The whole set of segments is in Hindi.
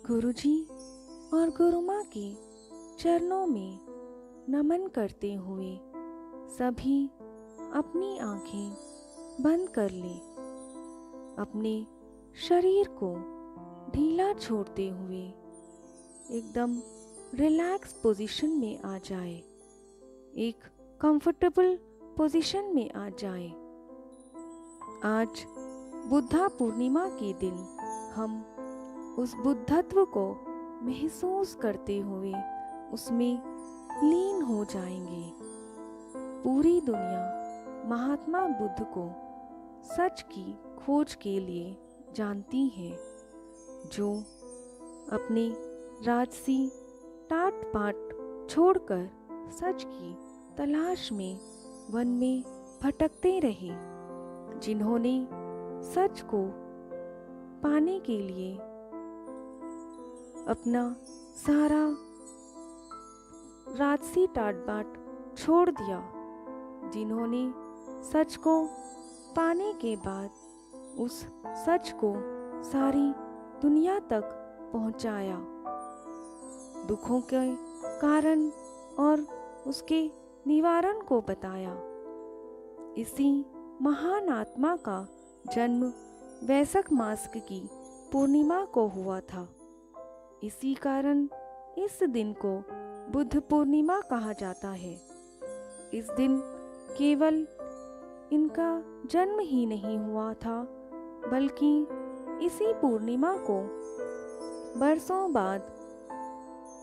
गुरुजी और गुरुमाँ के चरणों में नमन करते हुए सभी अपनी आंखें बंद कर ले। अपने शरीर को ढीला छोड़ते हुए एकदम रिलैक्स पोजीशन में आ जाए, एक कंफर्टेबल पोजीशन में आ जाए। आज बुद्धा पूर्णिमा के दिन हम उस बुद्धत्व को महसूस करते हुए उसमें लीन हो जाएंगे। पूरी दुनिया महात्मा बुद्ध को सच की खोज के लिए जानती है, जो अपने राजसी टाट पाट छोड़कर सच की तलाश में वन में भटकते रहे, जिन्होंने सच को पाने के लिए अपना सारा राजसी टाट बाट छोड़ दिया, जिन्होंने सच को पाने के बाद उस सच को सारी दुनिया तक पहुंचाया, दुखों के कारण और उसके निवारण को बताया। इसी महान आत्मा का जन्म वैशाख मास की पूर्णिमा को हुआ था। इसी कारण इस दिन को बुद्ध पूर्णिमा कहा जाता है। इस दिन केवल इनका जन्म ही नहीं हुआ था, बल्कि इसी पूर्णिमा को बरसों बाद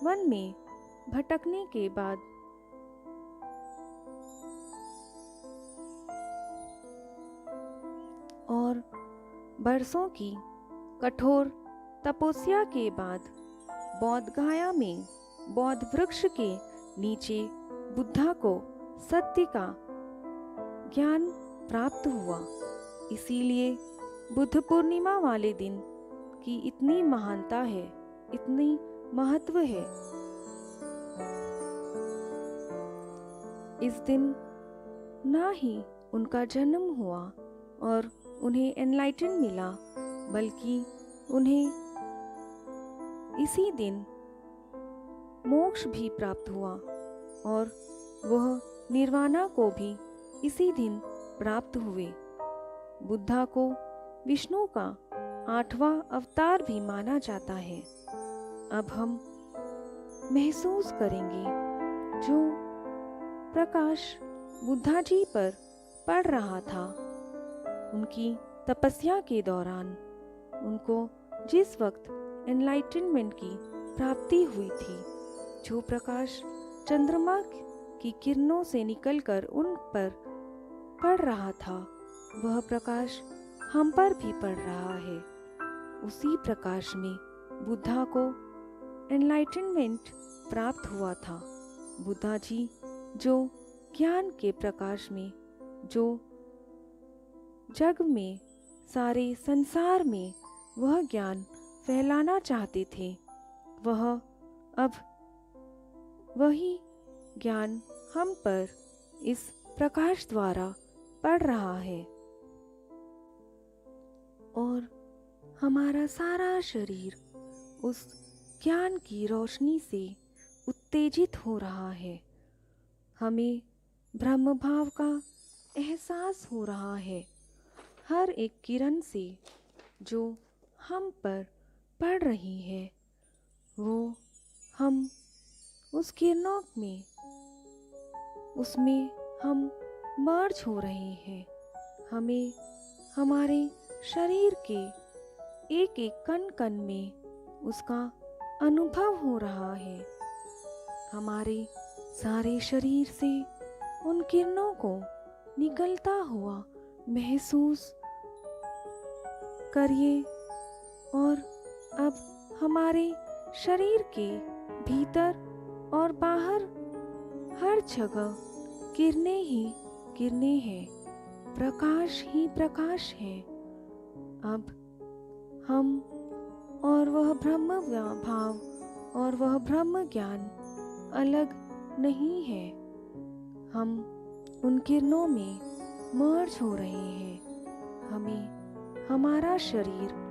वन में भटकने के बाद और बरसों की कठोर तपस्या के बाद बौद्ध गया में बौद्ध वृक्ष के नीचे बुद्धा को सत्य का ज्ञान प्राप्त हुआ। इसीलिए बुद्ध पूर्णिमा वाले दिन की इतनी महानता है, इतनी महत्व है। इस दिन ना ही उनका जन्म हुआ और उन्हें एनलाइटन मिला, बल्कि उन्हें इसी दिन मोक्ष भी प्राप्त हुआ और वह निर्वाणा को भी इसी दिन प्राप्त हुए। बुद्धा को विष्णु का 8वां अवतार भी माना जाता है। अब हम महसूस करेंगे जो प्रकाश बुद्धा जी पर पड़ रहा था, उनकी तपस्या के दौरान उनको जिस वक्त एनलाइटनमेंट की प्राप्ति हुई थी, जो प्रकाश चंद्रमा की किरणों से निकलकर उन पर पड़ रहा था, वह प्रकाश हम पर भी पड़ रहा है। उसी प्रकाश में बुद्धा को एनलाइटनमेंट प्राप्त हुआ था। बुद्धा जी जो ज्ञान के प्रकाश में, जो जग में, सारे संसार में वह ज्ञान फैलाना चाहते थे, वह अब वही ज्ञान हम पर इस प्रकाश द्वारा पड़ रहा है और हमारा सारा शरीर उस ज्ञान की रोशनी से उत्तेजित हो रहा है। हमें ब्रह्म भाव का एहसास हो रहा है। हर एक किरण से जो हम पर पड़ रही है, वो हम उस किरणों में, उसमें हम मर्ज हो रहे हैं। हमें हमारे शरीर के एक एक कण कण में उसका अनुभव हो रहा है। हमारे सारे शरीर से उन किरणों को निकलता हुआ महसूस करिए और अब हमारे शरीर के भीतर और बाहर हर जगह किरणें ही किरणें हैं, प्रकाश ही प्रकाश है। अब हम और वह ब्रह्म भाव और वह ब्रह्म ज्ञान अलग नहीं है। हम उन किरणों में मर्ज हो रहे हैं। हमें हमारा शरीर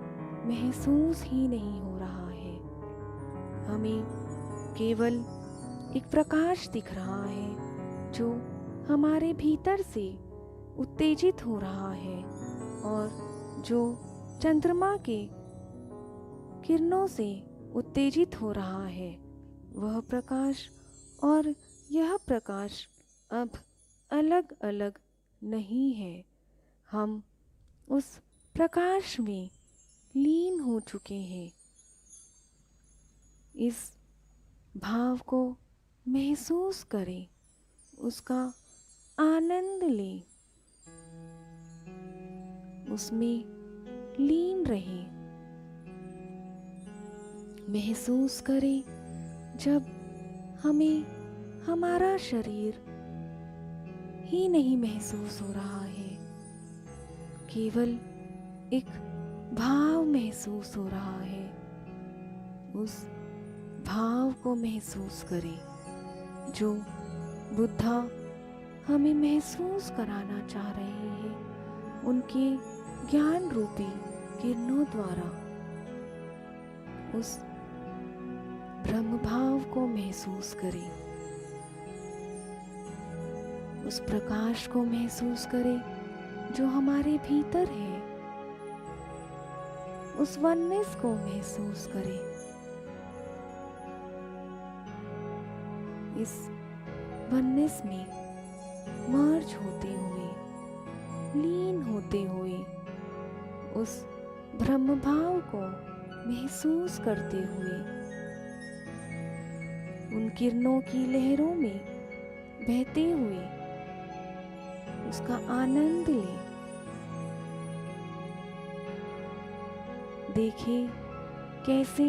महसूस ही नहीं हो रहा है। हमें केवल एक प्रकाश दिख रहा है जो हमारे भीतर से उत्तेजित हो रहा है और जो चंद्रमा के किरणों से उत्तेजित हो रहा है। वह प्रकाश और यह प्रकाश अब अलग अलग नहीं है। हम उस प्रकाश में लीन हो चुके हैं। इस भाव को महसूस करें, उसका आनंद लें, उसमें लीन रहें। महसूस करें जब हमें हमारा शरीर ही नहीं महसूस हो रहा है, केवल एक भाव महसूस हो रहा है। उस भाव को महसूस करें जो बुद्धा हमें महसूस कराना चाह रहे हैं उनके ज्ञान रूपी किरणों द्वारा। उस ब्रह्म भाव को महसूस करें, उस प्रकाश को महसूस करें जो हमारे भीतर है। उस वननेस को महसूस करें। इस वननेस में मर्ज होते हुए, लीन होते हुए, उस ब्रह्म भाव को महसूस करते हुए, उन किरणों की लहरों में बहते हुए उसका आनंद लें। देखें कैसे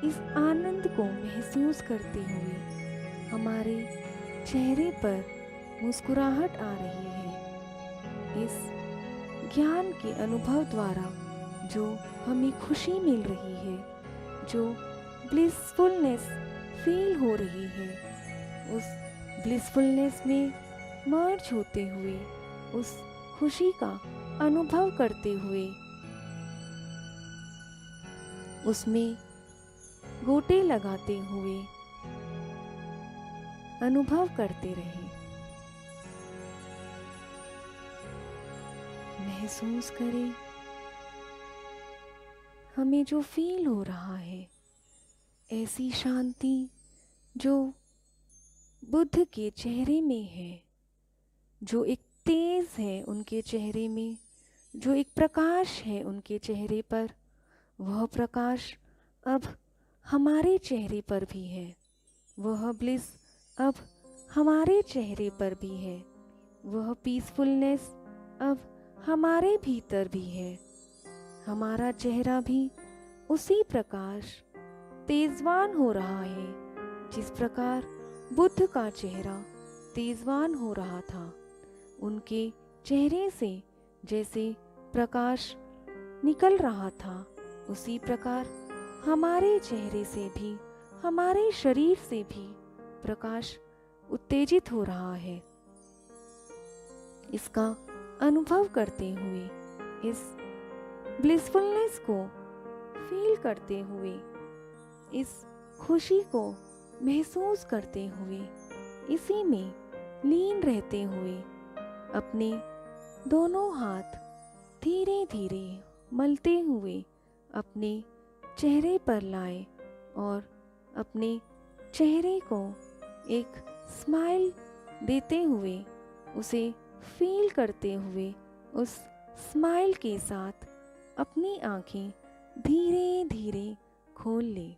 इस आनंद को महसूस करते हुए हमारे चेहरे पर मुस्कुराहट आ रही है। इस ज्ञान के अनुभव द्वारा जो हमें खुशी मिल रही है, जो ब्लिसफुलनेस फील हो रही है, उस ब्लिसफुलनेस में मर्ज होते हुए, उस खुशी का अनुभव करते हुए, उसमें गोटे लगाते हुए अनुभव करते रहें। महसूस करें हमें जो फील हो रहा है, ऐसी शांति जो बुद्ध के चेहरे में है, जो एक तेज है उनके चेहरे में, जो एक प्रकाश है उनके चेहरे पर, वह प्रकाश अब हमारे चेहरे पर भी है। वह ब्लिस अब हमारे चेहरे पर भी है। वह पीसफुलनेस अब हमारे भीतर भी है। हमारा चेहरा भी उसी प्रकाश तेजवान हो रहा है जिस प्रकार बुद्ध का चेहरा तेजवान हो रहा था। उनके चेहरे से जैसे प्रकाश निकल रहा था, उसी प्रकार हमारे चेहरे से भी, हमारे शरीर से भी प्रकाश उत्तेजित हो रहा है। इसका अनुभव करते हुए, इस ब्लिसफुलनेस को फील करते हुए, इस खुशी को महसूस करते हुए, इसी में लीन रहते हुए अपने दोनों हाथ धीरे धीरे मलते हुए अपने चेहरे पर लाए और अपने चेहरे को एक स्माइल देते हुए, उसे फील करते हुए, उस स्माइल के साथ अपनी आंखें धीरे धीरे खोल लें।